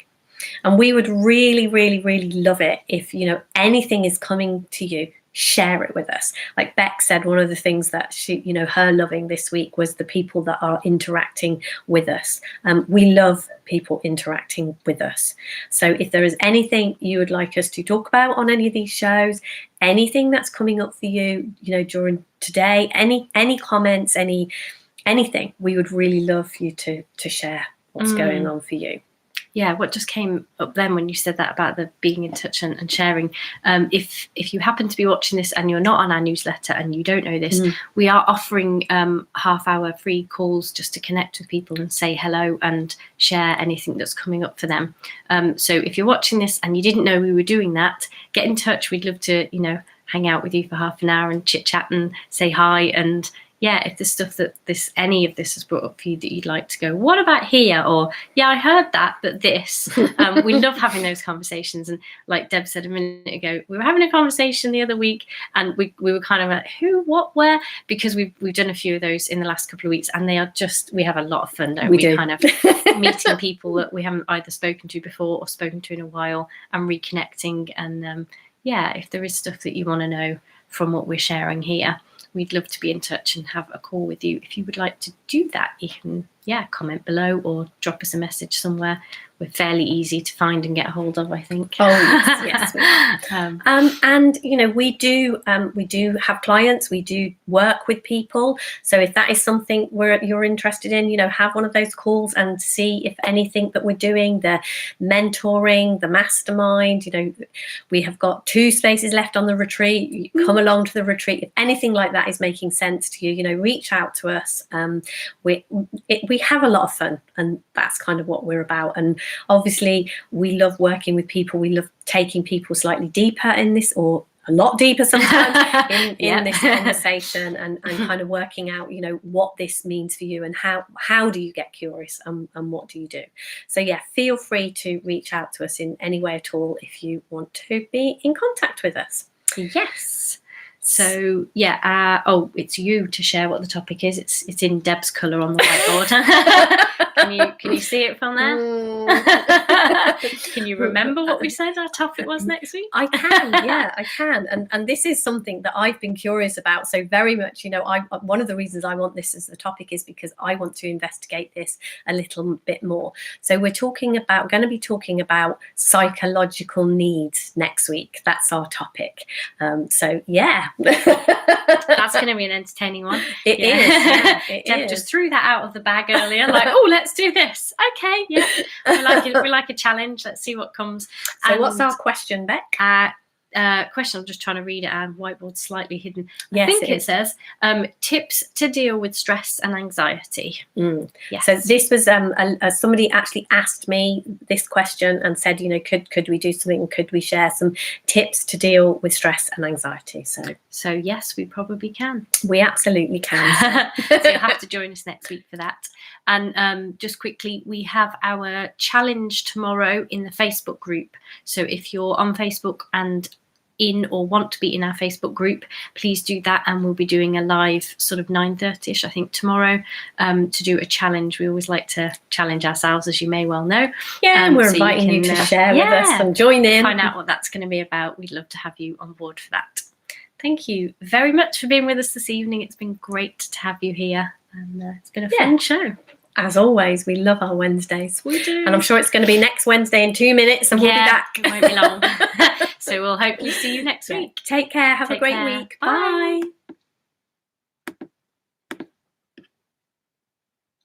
And we would really, really, really love it if, you know, anything is coming to you, share it with us. Like Beck said, one of the things that she, you know, her loving this week was the people that are interacting with us. We love people interacting with us. So if there is anything you would like us to talk about on any of these shows, anything that's coming up for you, you know, during today, any comments, anything, we would really love for you to share what's going on for you. Yeah, what just came up then when you said that about the being in touch and sharing, if you happen to be watching this and you're not on our newsletter and you don't know this, we are offering half-hour free calls just to connect with people and say hello and share anything that's coming up for them. So if you're watching this and you didn't know we were doing that, get in touch. We'd love to, you know, hang out with you for half an hour and chit chat and say hi. And yeah, if there's stuff that any of this has brought up for you that you'd like to go, what about here? Or, yeah, I heard that, but this. We love having those conversations. And like Deb said a minute ago, we were having a conversation the other week, and we were kind of like, who, what, where? Because we've done a few of those in the last couple of weeks, and they are just, we have a lot of fun, don't we? Do. Kind of meeting people that we haven't either spoken to before or spoken to in a while, and reconnecting. And yeah, if there is stuff that you want to know from what we're sharing here, we'd love to be in touch and have a call with you. If you would like to do that, you can, comment below or drop us a message somewhere. We're fairly easy to find and get hold of, I think. Oh, yes. And, you know, we do have clients, we do work with people. So if that is something you're interested in, you know, have one of those calls and see if anything that we're doing, the mentoring, the mastermind, you know, we have got 2 spaces left on the retreat. You come along to the retreat. If anything like that is making sense to you, you know, reach out to us. We have a lot of fun, and that's kind of what we're about. And obviously we love working with people. We love taking people slightly deeper in this, or a lot deeper sometimes in Yep. this conversation, and kind of working out, you know, what this means for you, and how do you get curious, and what do you do. So yeah, feel free to reach out to us in any way at all if you want to be in contact with us. Yes. So yeah, it's you to share what the topic is. It's in Deb's colour on the whiteboard. Can you see it from there? Can you remember what we said our topic was next week? I can, yeah, I can. And this is something that I've been curious about. So very much, you know, one of the reasons I want this as the topic is because I want to investigate this a little bit more. So we're going to be talking about psychological needs next week. That's our topic. So yeah. That's going to be an entertaining one. It is. Yeah, it Deb is. just threw that out of the bag earlier, like, oh, let's do this. Okay, yeah, we like a challenge. Let's see what comes. So what's our question, Beck? Question, I'm just trying to read it, and whiteboard's slightly hidden. Yes, I think it says tips to deal with stress and anxiety. Yes. So this was somebody actually asked me this question and said, you know, could we do something? Could we share some tips to deal with stress and anxiety? So yes, we probably can. We absolutely can. So you'll have to join us next week for that. And just quickly, we have our challenge tomorrow in the Facebook group. So if you're on Facebook and in or want to be in our Facebook group, please do that, and we'll be doing a live sort of 9:30ish, I think, tomorrow, to do a challenge. We always like to challenge ourselves, as you may well know. Yeah, and we're so inviting you can, to share with us and join in. Find out what that's going to be about. We'd love to have you on board for that. Thank you very much for being with us this evening. It's been great to have you here, and it's been a fun show. As always, we love our Wednesdays. We do. And I'm sure it's going to be next Wednesday in 2 minutes, and we'll be back. It won't be long. So we'll hopefully see you next week. Take care. Have a great week. Bye.